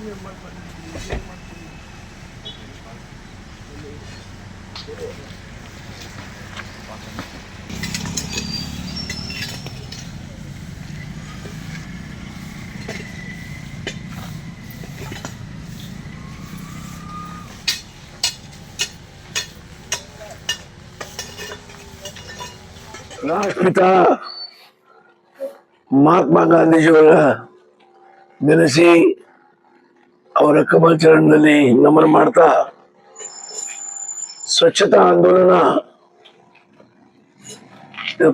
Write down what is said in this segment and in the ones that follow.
ರಾಷ್ಟ್ರಪಿತ ಮಹಾತ್ಮ ಗಾಂಧೀಜಿಯವರ ನೆನೆಸಿ ಅವರ ಕಮಲಚರಣದಲ್ಲಿ ನಮನ ಮಾಡ್ತಾ ಸ್ವಚ್ಛತಾ ಆಂದೋಲನ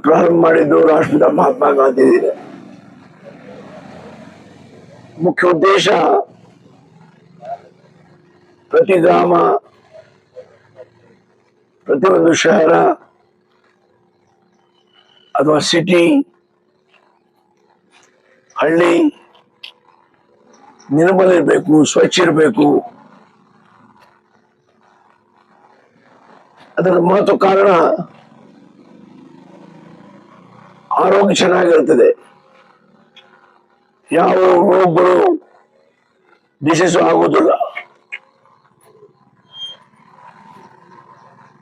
ಪ್ರಾರಂಭ ಮಾಡಿದ್ದು ರಾಷ್ಟ್ರಪಿತ ಮಹಾತ್ಮ ಗಾಂಧೀಜಿ. ಮುಖ್ಯ ಉದ್ದೇಶ ಪ್ರತಿ ಗ್ರಾಮ, ಪ್ರತಿಯೊಂದು ಶಹರ ಅಥವಾ ಸಿಟಿ, ಹಳ್ಳಿ ನಿರ್ಮಲ ಇರಬೇಕು, ಸ್ವಚ್ಛ ಇರಬೇಕು. ಅದರ ಮಹತ್ವ ಕಾರಣ ಆರೋಗ್ಯ ಚೆನ್ನಾಗಿರ್ತದೆ, ಯಾವ ರೋಗಗಳು ಡಿಸೀಸು ಆಗುವುದಿಲ್ಲ,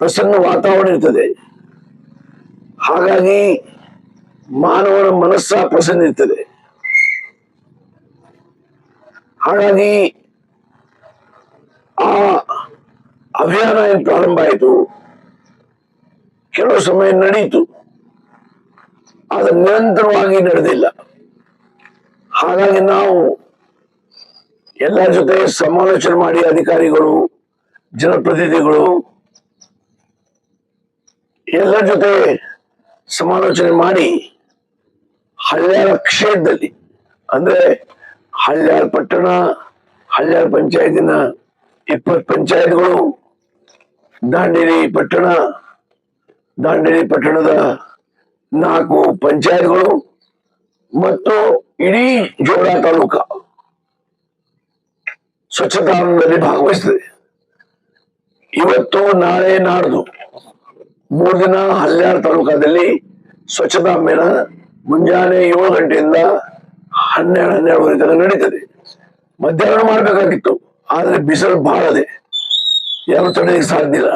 ಪ್ರಸನ್ನ ವಾತಾವರಣ ಇರ್ತದೆ. ಹಾಗಾಗಿ ಮಾನವನ ಮನಸ್ಸ ಪ್ರಸನ್ನ ಇರ್ತದೆ. ಹಾಗಾಗಿ ಆ ಅಭಿಯಾನ ಏನು ಪ್ರಾರಂಭ ಆಯಿತು, ಕೆಲವು ಸಮಯ ನಡೀತು, ಅದು ನಿರಂತರವಾಗಿ ನಡೆದಿಲ್ಲ. ಹಾಗಾಗಿ ನಾವು ಎಲ್ಲರ ಜೊತೆ ಸಮಾಲೋಚನೆ ಮಾಡಿ, ಅಧಿಕಾರಿಗಳು, ಜನಪ್ರತಿನಿಧಿಗಳು ಎಲ್ಲರ ಜೊತೆ ಸಮಾಲೋಚನೆ ಮಾಡಿ ಹಳ್ಳ್ಯಾಳ ಕ್ಷೇತ್ರದಲ್ಲಿ, ಅಂದ್ರೆ ಹಳ್ಳ್ಯಾಳ ಪಟ್ಟಣ, ಹಳ್ಳ್ಯಾಳ ಪಂಚಾಯತಿನ 20 ಪಂಚಾಯತ್ಗಳು, ದಾಂಡೇಲಿ ಪಟ್ಟಣದ 4 ಪಂಚಾಯತ್ಗಳು ಮತ್ತು ಇಡೀ ಜೋಳ ತಾಲೂಕ ಸ್ವಚ್ಛತಾದಲ್ಲಿ ಭಾಗವಹಿಸ್ತದೆ. ಇವತ್ತು, ನಾಳೆ, ನಾಡ್ದು 3 ದಿನ ಹಳ್ಳ್ಯಾಳ ತಾಲೂಕದಲ್ಲಿ ಸ್ವಚ್ಛತಾ ಅಭಿಯಾನ ಮುಂಜಾನೆ 7 ಗಂಟೆಯಿಂದ 12:30 ತನಕ ನಡೀತದೆ. ಮಧ್ಯಾಹ್ನ ಮಾಡಬೇಕಾಗಿತ್ತು, ಆದ್ರೆ ಬಿಸಿಲು ಬಹಳ ಇದೆ, ಯಾರು ತಡೆಯಲಿಕ್ಕೆ ಸಾಧ್ಯ ಇಲ್ಲ.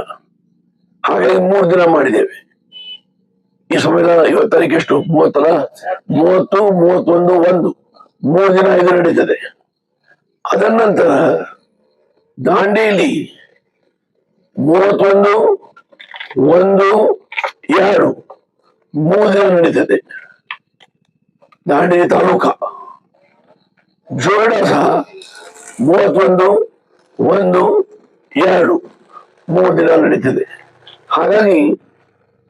ಹಾಗಾಗಿ 3 ದಿನ ಮಾಡಿದ್ದೇವೆ. ಈ ಸಮಯದ 20 ತಾರೀಕು ಎಷ್ಟು, 30, 31, 1 3 ದಿನ ಇದು ನಡೀತದೆ. ಅದರ ನಂತರ ದಾಂಡೇಲಿ 31, 1, 2 3 ದಿನ ನಡೀತದೆ. ದಾಂಡೇಲಿ ತಾಲೂಕ ಜೋಳ ಸಹ 31, 1, 2 3 ದಿನ ನಡೀತದೆ. ಹಾಗಾಗಿ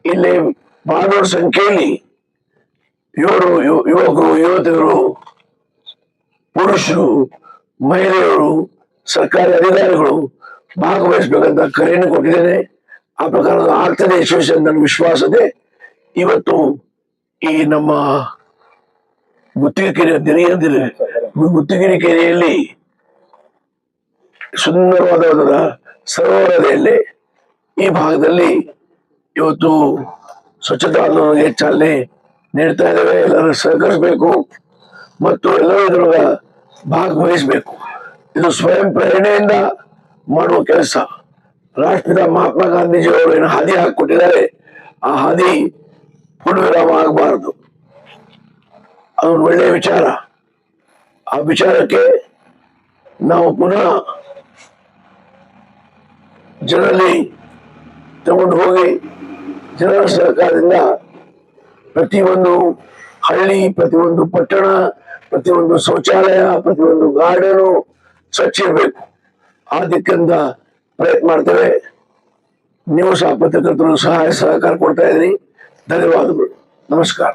ಇಲ್ಲಿ ಬಹಳ ದೊಡ್ಡ ಸಂಖ್ಯೆಯಲ್ಲಿ ಯುವಕರು, ಯುವತಿಯರು, ಪುರುಷರು, ಮಹಿಳೆಯರು, ಸರ್ಕಾರಿ ಅಧಿಕಾರಿಗಳು ಭಾಗವಹಿಸಬೇಕಂತ ಕರೆಯನ್ನು ಕೊಟ್ಟಿದ್ದೇನೆ. ಆ ಪ್ರಕಾರ ಆಗ್ತದೆ ಯಶಸ್ವಿ ಅಂತ ನನ್ನ ವಿಶ್ವಾಸ ಇದೆ. ಇವತ್ತು ಈ ನಮ್ಮ ಮುತ್ತಿಗೆರೆ ಕೆರೆಯಲ್ಲಿ ಸುಂದರವಾದ ಸರೋವರದಲ್ಲಿ ಈ ಭಾಗದಲ್ಲಿ ಇವತ್ತು ಸ್ವಚ್ಛತಾ ಆಂದೋಲನಕ್ಕೆ ಚಾಲನೆ ನೀಡ್ತಾ ಇದ್ದೇವೆ. ಎಲ್ಲರೂ ಸಹಕರಿಸಬೇಕು ಮತ್ತು ಎಲ್ಲರೂ ಇದರೊಳಗ ಭಾಗವಹಿಸಬೇಕು. ಇದು ಸ್ವಯಂ ಪ್ರೇರಣೆಯಿಂದ ಮಾಡುವ ಕೆಲಸ. ರಾಷ್ಟ್ರಪಿತ ಮಹಾತ್ಮ ಗಾಂಧೀಜಿ ಅವರು ಏನು ಹಾದಿ ಹಾಕಿಕೊಟ್ಟಿದ್ದಾರೆ, ಆ ಹಾದಿ ಪೂರ್ಣವಿರಾಮ ಆಗಬಾರದು. ಅದೊಂದು ಒಳ್ಳೆಯ ವಿಚಾರ. ಆ ವಿಚಾರಕ್ಕೆ ನಾವು ಪುನಃ ಜನರಲ್ಲಿ ತಗೊಂಡು ಹೋಗಿ ಜನರ ಸಹಕಾರದಿಂದ ಪ್ರತಿಯೊಂದು ಹಳ್ಳಿ, ಪ್ರತಿಯೊಂದು ಪಟ್ಟಣ, ಪ್ರತಿಯೊಂದು ಶೌಚಾಲಯ, ಪ್ರತಿಯೊಂದು ಗಾರ್ಡನು ಸ್ವಚ್ಛ ಇರಬೇಕು. ಆ ದಿಕ್ಕಿಂದ ಪ್ರಯತ್ನ ಮಾಡ್ತೇವೆ. ನೀವು ಸಹ ಪತ್ರಕರ್ತರು ಸಹಕಾರ ಕೊಡ್ತಾ ಇದ್ರಿ. ಧನ್ಯವಾದಗಳು. ನಮಸ್ಕಾರ.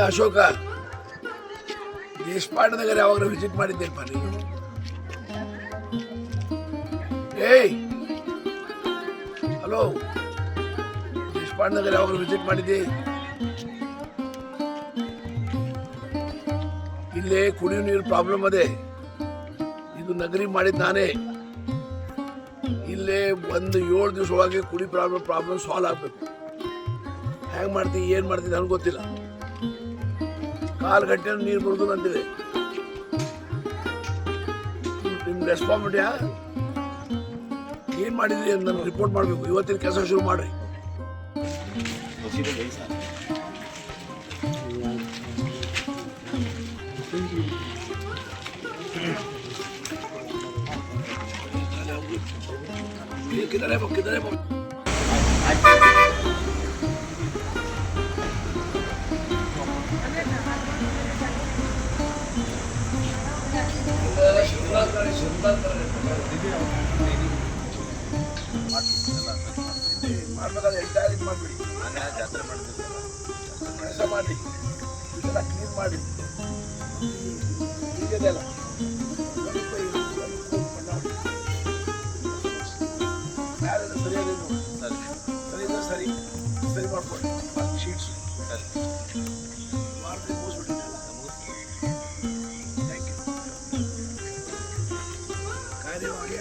ಅಶೋಕ ದೇಶಪಾಂಡೆ ನಗರ ಯಾವಾಗ ವಿಸಿಟ್ ಮಾಡಿದ್ದೇನಪ್ಪ ನೀನು? ಏಯ್ ಹಲೋ, ದೇಶಪಾಂಡೆ ನಗರ ಯಾವಾಗ ವಿಸಿಟ್ ಮಾಡಿದ್ದೆ? ಇಲ್ಲೇ ಕುಡಿಯುವ ನೀರು ಪ್ರಾಬ್ಲಮ್ ಅದೇ. ಇದು ನಗರಿ ಮಾಡಿದ್ ನಾನೇ. ಇಲ್ಲೇ ಒಂದು 7 ದಿವಸ ಒಳಗೆ ಕುಡಿ ಪ್ರಾಬ್ಲಮ್ ಸಾಲ್ವ್ ಆಗ್ಬೇಕು. ಹೆಂಗ್ ಮಾಡ್ತೀವಿ ಏನ್ ಮಾಡ್ತೀವಿ ನನಗೆ ಗೊತ್ತಿಲ್ಲ. 4 ಗಂಟೆ ನೀರು ಬರುದು ಅಂತಿದೆ. ನಿಮ್ ರೆಸ್ಪಾನ್ಸಿಬಿಲಿಟಿಯಾ ಏನ್ ಮಾಡಿದ್ರಿ ಅಂತ ನಾನು ರಿಪೋರ್ಟ್ ಮಾಡ್ಬೇಕು. ಇವತ್ತಿನ ಕೆಲಸ ಶುರು ಮಾಡ್ರಿ. किधर है किधर है ಮಾಡ್ಬೇಕಾದ್ರೆ ಎಂಟೈರ್ ಇದು ಮಾಡಿಬಿಡಿ. ಜಾತ್ರೆ ಮಾಡ್ತೀವಿ ಕೆಲಸ ಮಾಡಿ ಇದೆಲ್ಲ ಕ್ಲೀನ್ ಮಾಡಿ ಈಗದೆಲ್ಲ ಸರಿ ಸರಿ ಮಾಡ್ಕೊಳ್ಳಿ. ಶೀಟ್ಸು ಮಾಡಿ ಮುಗಿಸ್ಬಿಟ್ಟಿದ್ದೆಲ್ಲ. Thank you. ಕಾರ್ಯವಾಗಿ